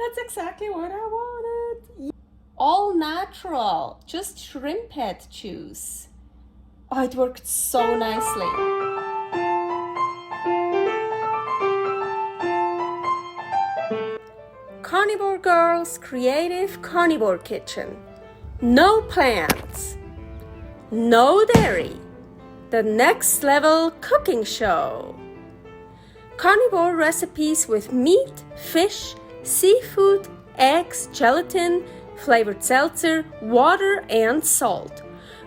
That's exactly what I wanted. All natural, just shrimp head juice. Oh, it worked so nicely. Carnivore Girl's Creative Carnivore Kitchen. No plants, no dairy. The next level cooking show. Carnivore recipes with meat, fish, seafood, eggs, gelatin, flavored seltzer, water, and salt.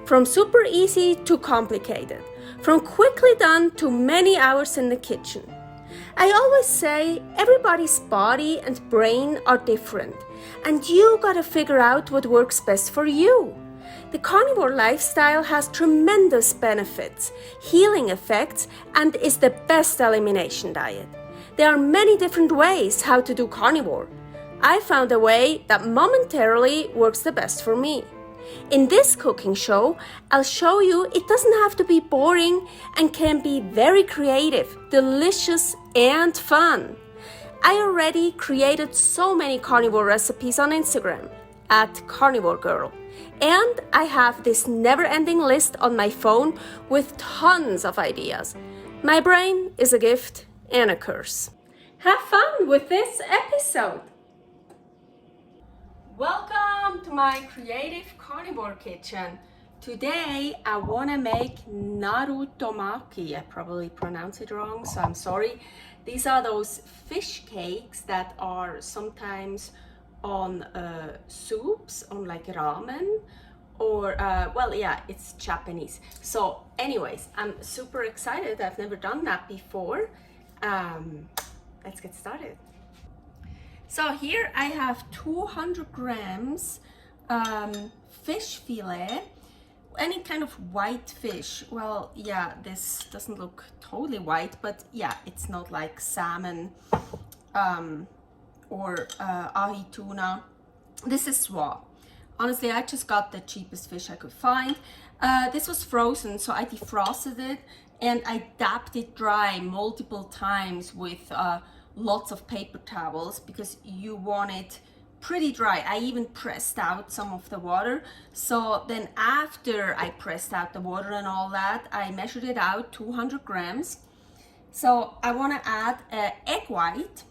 From super easy to complicated. From quickly done to many hours in the kitchen. I always say everybody's body and brain are different, and you gotta figure out what works best for you. The carnivore lifestyle has tremendous benefits, healing effects, and is the best elimination diet. There are many different ways how to do carnivore. I found a way that momentarily works the best for me. In this cooking show, I'll show you it doesn't have to be boring and can be very creative, delicious, and fun. I already created so many carnivore recipes on Instagram at karnivorgirl. And I have this never-ending list on my phone with tons of ideas. My brain is a gift and a curse. Have fun with this episode. Welcome to my creative carnivore kitchen. Today I want to make Narutomaki. I probably pronounced it wrong, so I'm sorry. These are those fish cakes that are sometimes on soups, on like ramen, or well, yeah, it's Japanese. So anyways, I'm super excited. I've never done that before. Let's get started. So here I have 200 grams fish fillet, any kind of white fish. Well, yeah, this doesn't look totally white, but yeah, it's not like salmon or ahi tuna. This is swab. Honestly, I just got the cheapest fish I could find. This was frozen, so I defrosted it and I dapped it dry multiple times with lots of paper towels because you want it pretty dry. I even pressed out some of the water. So then after I pressed out the water and all that, I measured it out, 200 grams. So I want to add egg white,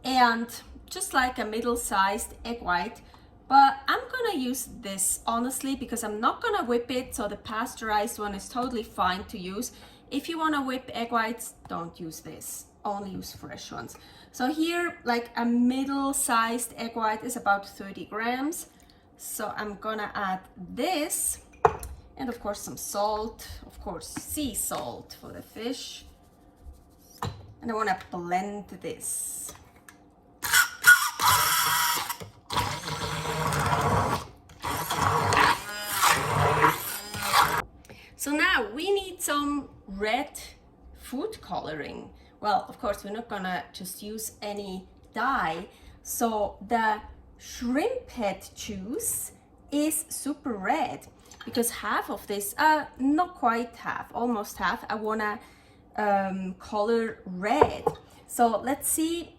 and just like a middle-sized egg white, but I'm gonna use this honestly because I'm not gonna whip it, so the pasteurized one is totally fine to use. If you want to whip egg whites, don't use this, only use fresh ones. So here, like a middle-sized egg white is about 30 grams. So I'm gonna add this, and of course some salt, of course sea salt for the fish. And I want to blend this. So now we need some red food coloring. Well, of course, we're not gonna just use any dye. So the shrimp head juice is super red because half of this, not quite half, almost half, I wanna color red. So let's see.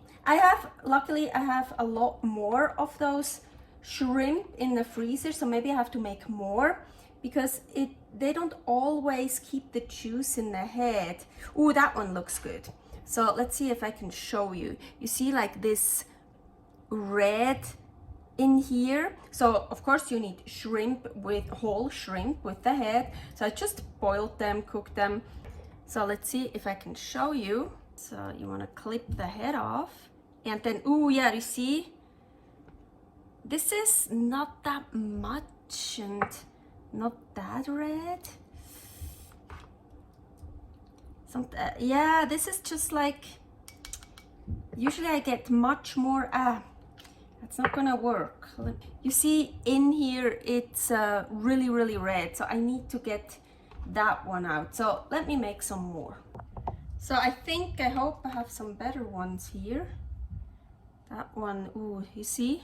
Luckily I have a lot more of those shrimp in the freezer, so maybe I have to make more because they don't always keep the juice in the head. Ooh, that one looks good. So let's see if I can show you. You see like this red in here. So of course you need whole shrimp with the head. So I just boiled them, cooked them. So let's see if I can show you. So you want to clip the head off, and then, ooh, yeah, you see, this is not that much and not that red. Yeah, this is just like, usually I get much more. That's not gonna work. You see in here it's really, really red, so I need to get that one out. So let me make some more. So I hope I have some better ones here. That one, ooh, you see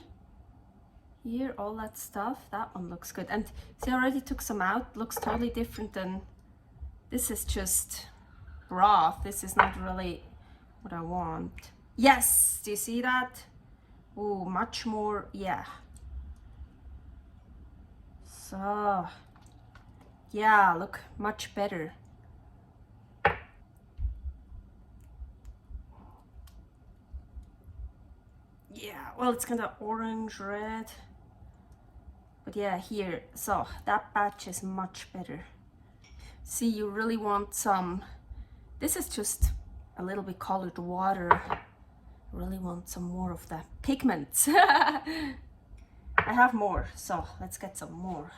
here all that stuff, that one looks good. And see, I already took some out. Looks totally different than this. Is just broth. This is not really what I want. Yes, do you see that? Ooh, much more, yeah. So, yeah, look, much better. Yeah, well, it's kind of orange red. But yeah, here, so that batch is much better. See, you really want some, this is just a little bit colored water. I really want some more of the pigments. I have more, so let's get some more.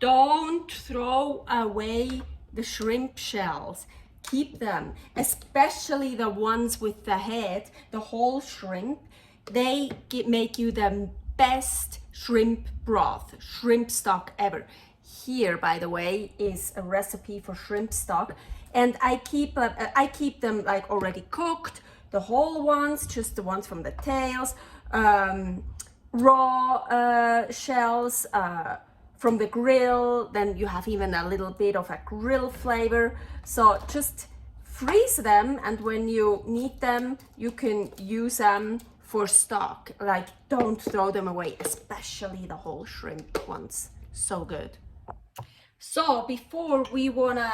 Don't throw away the shrimp shells. Keep them, especially the ones with the head, the whole shrimp. They make you the best shrimp broth, shrimp stock ever. Here, by the way, is a recipe for shrimp stock, and I keep them like already cooked, the whole ones, just the ones from the tails, raw shells. From the grill, then you have even a little bit of a grill flavor. So just freeze them, and when you need them, you can use them for stock. Like, don't throw them away, especially the whole shrimp ones. So good. So before we wanna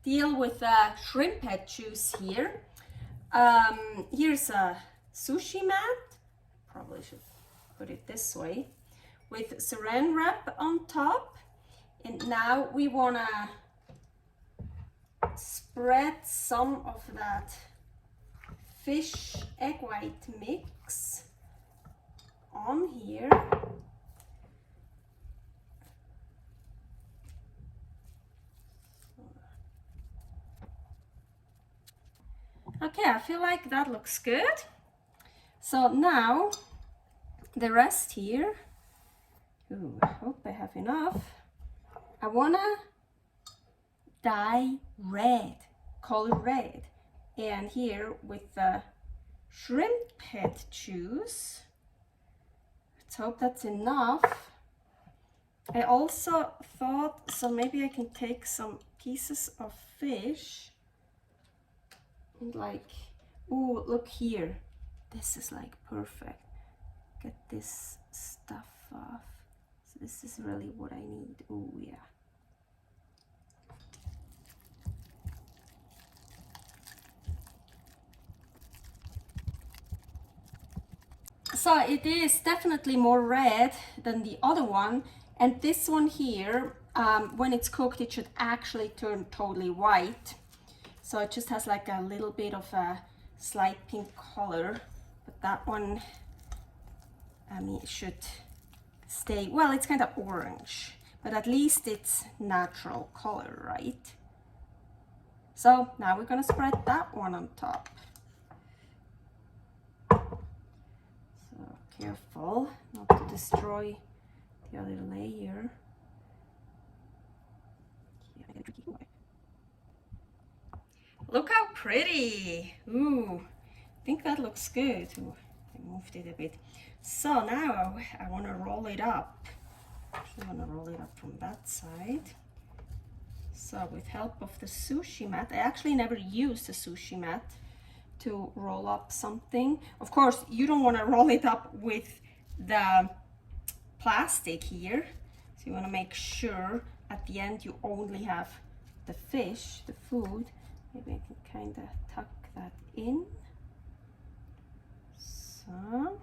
deal with the shrimp head juice here, here's a sushi mat. Probably should put it this way, with Saran Wrap on top. And now we wanna spread some of that fish egg white mix on here. Okay, I feel like that looks good. So now the rest here, ooh, I hope I have enough. I wanna dye red, color red. And here with the shrimp head juice, let's hope that's enough. I also thought, so maybe I can take some pieces of fish and like, ooh, look here. This is like perfect. Get this stuff off. So this is really what I need. Ooh, yeah. So it is definitely more red than the other one, and this one here, when it's cooked, it should actually turn totally white. So it just has like a little bit of a slight pink color, but that one, I mean, it should stay, well, it's kind of orange, but at least it's natural color, right? So now we're gonna spread that one on top. Careful not to destroy the other layer. Look how pretty! Ooh, I think that looks good. Ooh, I moved it a bit. So now I want to roll it up. I want to roll it up from that side. So with help of the sushi mat, I actually never used the sushi mat to roll up something. Of course, you don't want to roll it up with the plastic here. So you want to make sure at the end you only have the fish, the food. Maybe I can kind of tuck that in. So.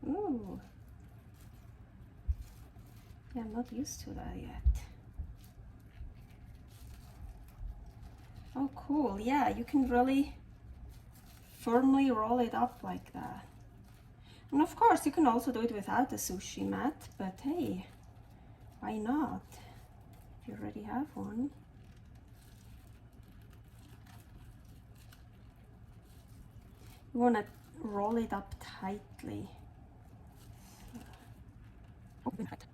Ooh. Yeah, I'm not used to that yet. Oh, cool. Yeah, you can really firmly roll it up like that. And of course, you can also do it without a sushi mat, but hey, why not? If you already have one. You want to roll it up tightly. Open it.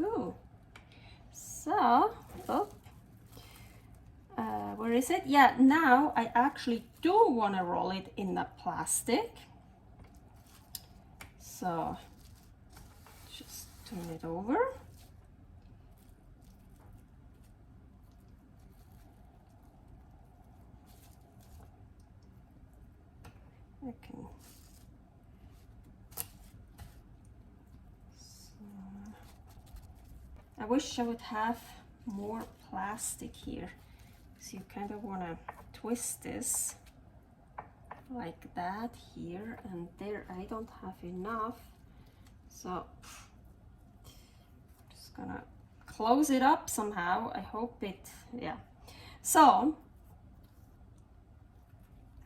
Ooh. So, oh, where is it? Yeah, now I actually do want to roll it in the plastic. So just turn it over. I wish I would have more plastic here. So you kind of want to twist this like that here and there. I don't have enough. So just gonna close it up somehow. I hope it, yeah. So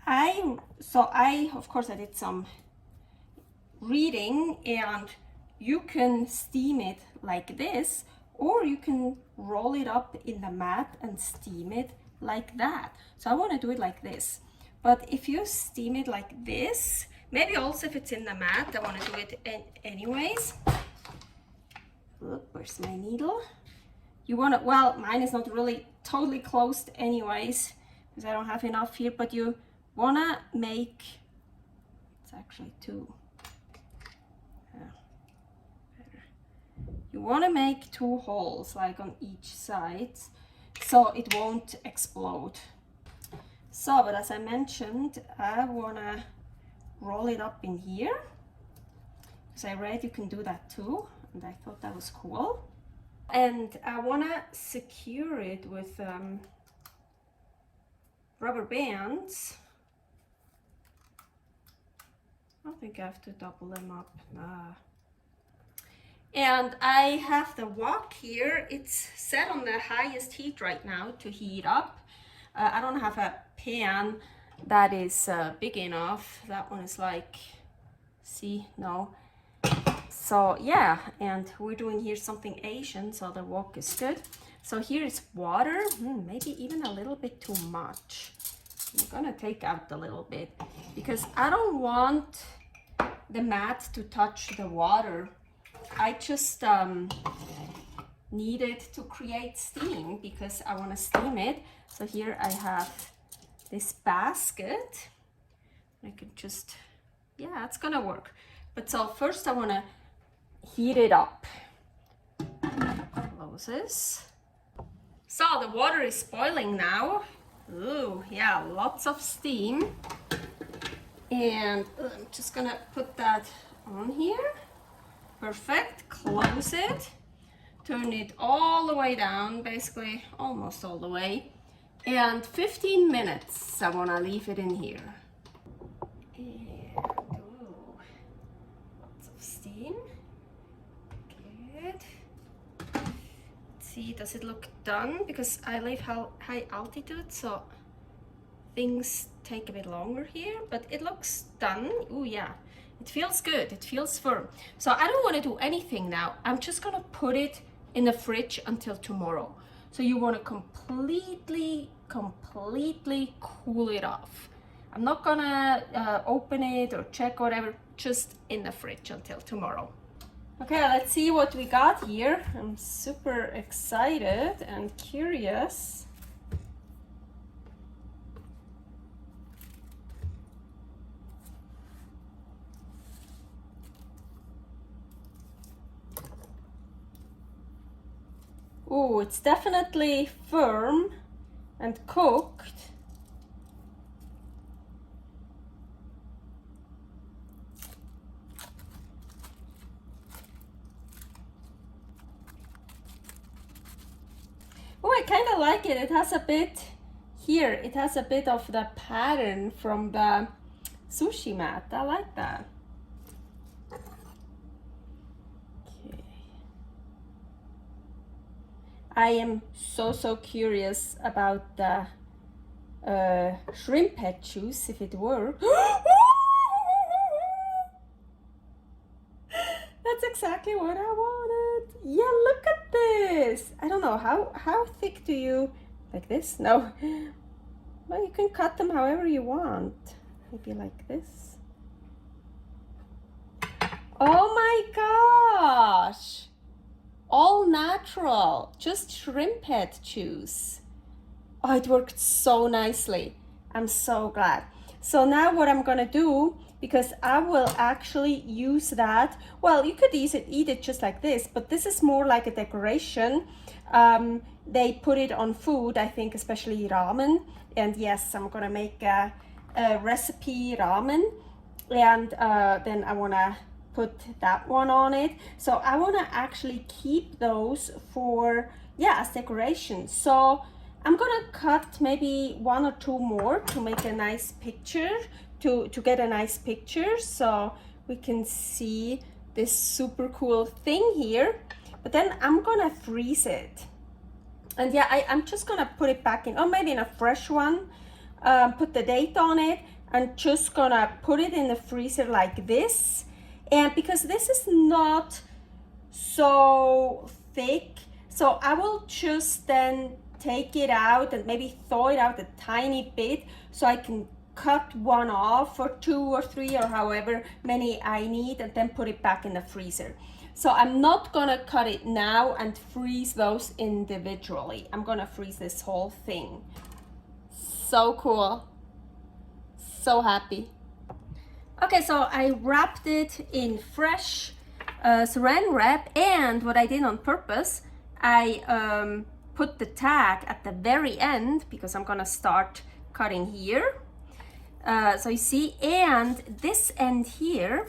I of course I did some reading, and you can steam it like this, or you can roll it up in the mat and steam it like that. So I want to do it like this, but if you steam it like this, maybe also if it's in the mat, I want to do it anyways. Look, where's my needle? You want to, well, mine is not really totally closed anyways because I don't have enough here, but you want to make, it's actually two. You want to make 2 holes like on each side so it won't explode. So, but as I mentioned, I want to roll it up in here because I read you can do that too, and I thought that was cool. And I want to secure it with rubber bands. I don't think I have to double them up. Nah. And I have the wok here. It's set on the highest heat right now to heat up. I don't have a pan that is big enough. That one is like, see, no. So yeah, and we're doing here something Asian, so the wok is good. So here is water, maybe even a little bit too much. I'm gonna take out a little bit because I don't want the mat to touch the water. I just needed to create steam because I want to steam it. So here I have this basket. I can just, yeah, it's gonna work. But so first I want to heat it up. Close this. So the water is boiling now. Ooh, yeah, lots of steam. And I'm just gonna put that on here. Perfect, close it, turn it all the way down, basically almost all the way, and 15 minutes I want to leave it in here. And ooh, lots of steam, good. Let's see, does it look done? Because I live high altitude, so things take a bit longer here, but it looks done. Ooh, yeah. It feels good, it feels firm. So I don't want to do anything now. I'm just gonna put it in the fridge until tomorrow. So you want to completely cool it off. I'm not gonna open it or check whatever, just in the fridge until tomorrow. Okay, let's see what we got here. I'm super excited and curious. Oh, it's definitely firm and cooked. Oh, I kind of like it. It has a bit here. It has a bit of the pattern from the Sushi Mat. I like that. I am so curious about the shrimp head juice, if it works. That's exactly what I wanted. Yeah, look at this. I don't know, how thick do you, like this? No. Well, you can cut them however you want. Maybe like this. Oh my gosh. All natural, just shrimp head juice. Oh, it worked so nicely. I'm so glad. So now what I'm gonna do, because I will actually use that, well, you could eat it just like this, but this is more like a decoration. They put it on food, I think, especially ramen. And yes, I'm gonna make a recipe ramen, and then I wanna put that one on it. So I wanna actually keep those for, yeah, as decoration. So I'm gonna cut maybe 1 or 2 more to make a nice picture, to get a nice picture, so we can see this super cool thing here. But then I'm gonna freeze it. And yeah, I'm just gonna put it back in, or maybe in a fresh one, put the date on it, and just gonna put it in the freezer like this. And because this is not so thick, so I will just then take it out and maybe thaw it out a tiny bit so I can cut one off, or 2 or 3 or however many I need, and then put it back in the freezer. So I'm not gonna cut it now and freeze those individually. I'm gonna freeze this whole thing. So cool. So happy. Okay, so I wrapped it in fresh Saran Wrap, and what I did on purpose, I put the tag at the very end because I'm gonna start cutting here. So you see, and this end here,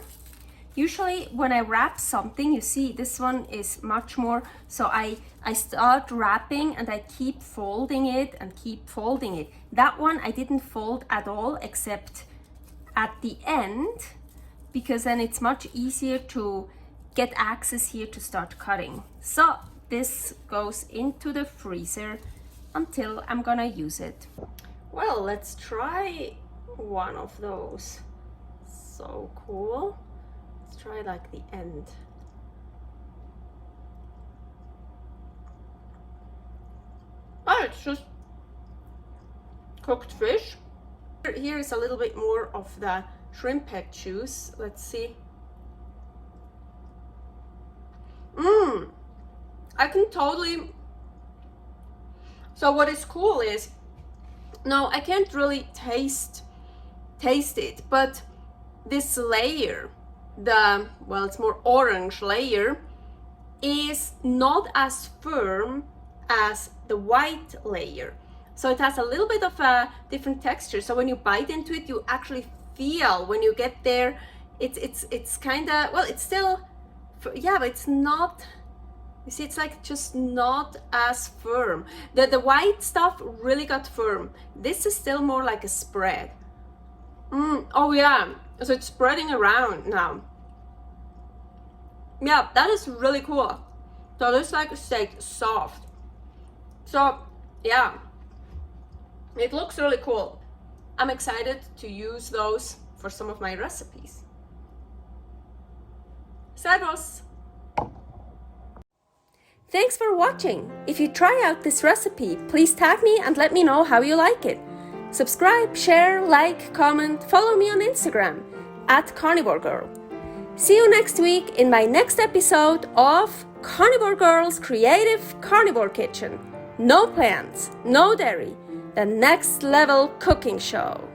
usually when I wrap something, you see this one is much more, so I start wrapping and I keep folding it and keep folding it. That one I didn't fold at all except at the end, because then it's much easier to get access here to start cutting. So this goes into the freezer until I'm gonna use it. Well, let's try one of those. So cool. Let's try like the end. Oh, it's just cooked fish. Here is a little bit more of the shrimp head juice. Let's see. I can totally. So what is cool is, no, I can't really taste it, but this layer, well, it's more orange layer, is not as firm as the white layer. So it has a little bit of a different texture. So when you bite into it, you actually feel, when you get there, it's kind of, well, it's still, yeah, but it's not, you see, it's like just not as firm. The white stuff really got firm. This is still more like a spread. Oh yeah, so it's spreading around now. Yeah, that is really cool. So this like steak soft. So yeah, it looks really cool. I'm excited to use those for some of my recipes. Servus! Thanks for watching. If you try out this recipe, please tag me and let me know how you like it. Subscribe, share, like, comment, follow me on Instagram @karnivorgirl. See you next week in my next episode of Carnivore Girl's Creative Carnivore Kitchen. No plants, no dairy, the next level cooking show.